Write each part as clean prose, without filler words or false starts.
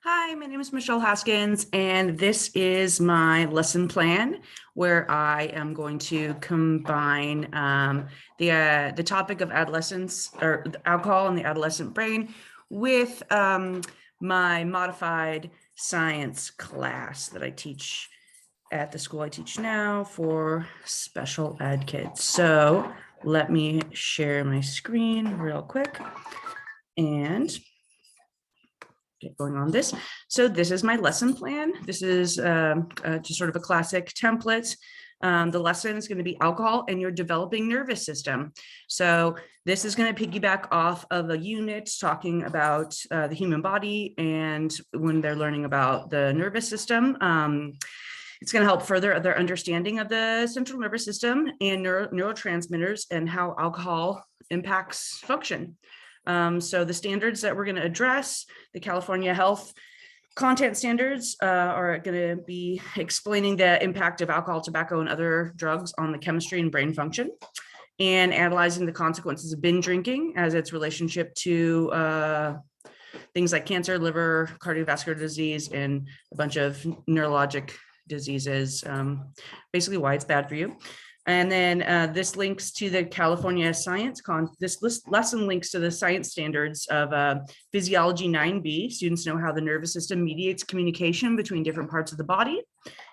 Hi, my name is Michelle Haskins, and this is my lesson plan where I am going to combine the topic of adolescence or alcohol in the adolescent brain with my modified science class that I teach at the school I teach now for special ed kids. So let me share my screen real quick and get going on this. So this is my lesson plan. This is just sort of a classic template. The lesson is going to be alcohol and your developing nervous system. So this is going to piggyback off of a unit talking about the human body, and when they're learning about the nervous system, it's going to help further their understanding of the central nervous system and neurotransmitters and how alcohol impacts function. So the standards that we're going to address, the California Health Content Standards, are going to be explaining the impact of alcohol, tobacco, and other drugs on the chemistry and brain function, and analyzing the consequences of binge drinking as its relationship to things like cancer, liver, cardiovascular disease, and a bunch of neurologic diseases, basically why it's bad for you. And then this links to the California Science this lesson links to the science standards of Physiology 9B. Students know how the nervous system mediates communication between different parts of the body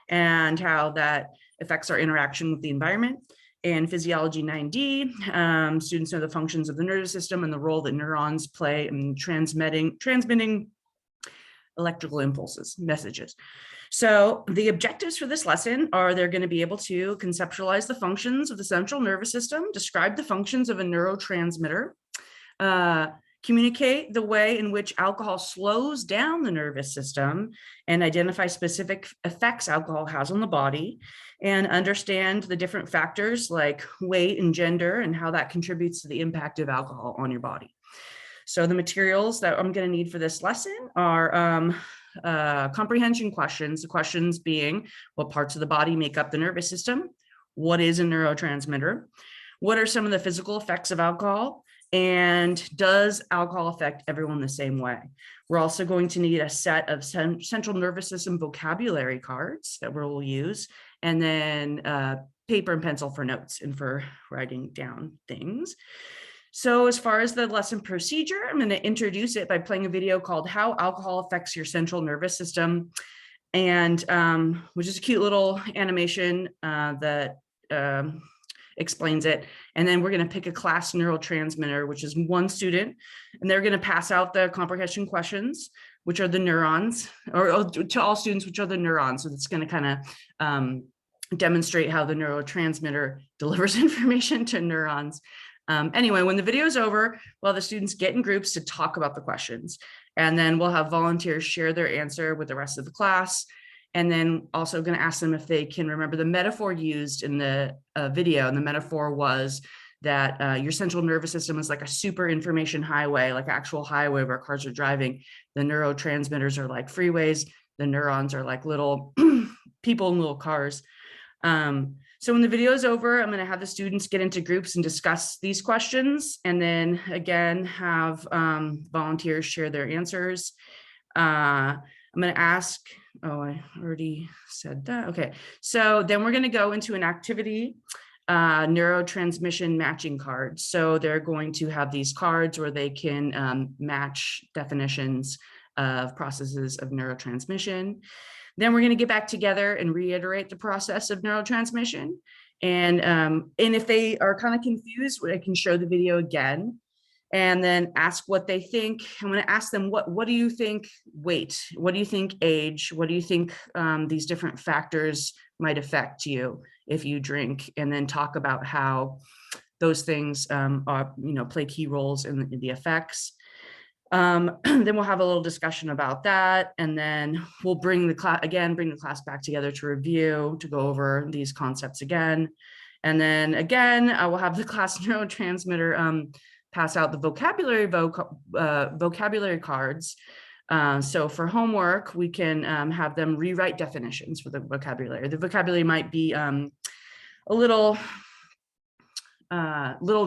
and how that affects our interaction with the environment. And Physiology 9D, students know the functions of the nervous system and the role that neurons play in transmitting electrical impulses, messages. So the objectives for this lesson are they're going to be able to conceptualize the functions of the central nervous system, describe the functions of a neurotransmitter, communicate the way in which alcohol slows down the nervous system, and identify specific effects alcohol has on the body, and understand the different factors like weight and gender and how that contributes to the impact of alcohol on your body. So the materials that I'm going to need for this lesson are comprehension questions, the questions being what parts of the body make up the nervous system, what is a neurotransmitter, what are some of the physical effects of alcohol, and does alcohol affect everyone the same way? We're also going to need a set of central nervous system vocabulary cards that we'll use, and then paper and pencil for notes and for writing down things. So as far as the lesson procedure, I'm going to introduce it by playing a video called How Alcohol Affects Your Central Nervous System, and which is a cute little animation that explains it. And then we're going to pick a class neurotransmitter, which is one student, and they're going to pass out the comprehension questions, which are the neurons, or to all students, which are the neurons. So it's going to kind of demonstrate how the neurotransmitter delivers information to neurons. Anyway, when the video is over, we'll have the students get in groups to talk about the questions, and then we'll have volunteers share their answer with the rest of the class. And then also going to ask them if they can remember the metaphor used in the video. And the metaphor was that your central nervous system is like a super information highway, like an actual highway where cars are driving. The neurotransmitters are like freeways. The neurons are like little people in little cars. So when the video is over, I'm going to have the students get into groups and discuss these questions, and then again have volunteers share their answers. I'm going to ask, oh, I already said that. Okay, so then we're going to go into an activity, neurotransmission matching cards. So they're going to have these cards where they can match definitions of processes of neurotransmission. Then we're going to get back together and reiterate the process of neurotransmission. And if they are kind of confused, I can show the video again and then ask what they think. I'm going to ask them, what do you think weight? What do you think age? What do you think these different factors might affect you if you drink? And then talk about how those things are, play key roles in the effects. Then we'll have a little discussion about that, and then we'll bring the class back together to review, to go over these concepts again. And then again, I will have the class neurotransmitter pass out the vocabulary cards. So for homework, we can have them rewrite definitions for the vocabulary. The vocabulary might be a little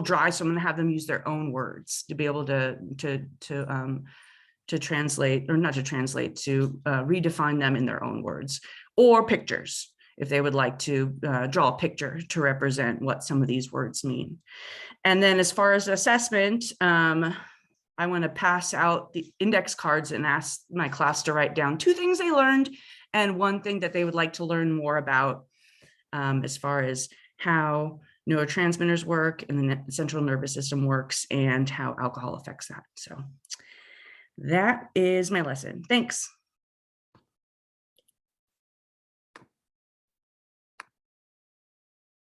dry, so I'm going to have them use their own words to be able to to translate, or not to translate, to redefine them in their own words, or pictures, if they would like to draw a picture to represent what some of these words mean. And then as far as assessment, I want to pass out the index cards and ask my class to write down 2 things they learned and 1 thing that they would like to learn more about, as far as how neurotransmitters work and the central nervous system works and how alcohol affects that. So that is my lesson. Thanks.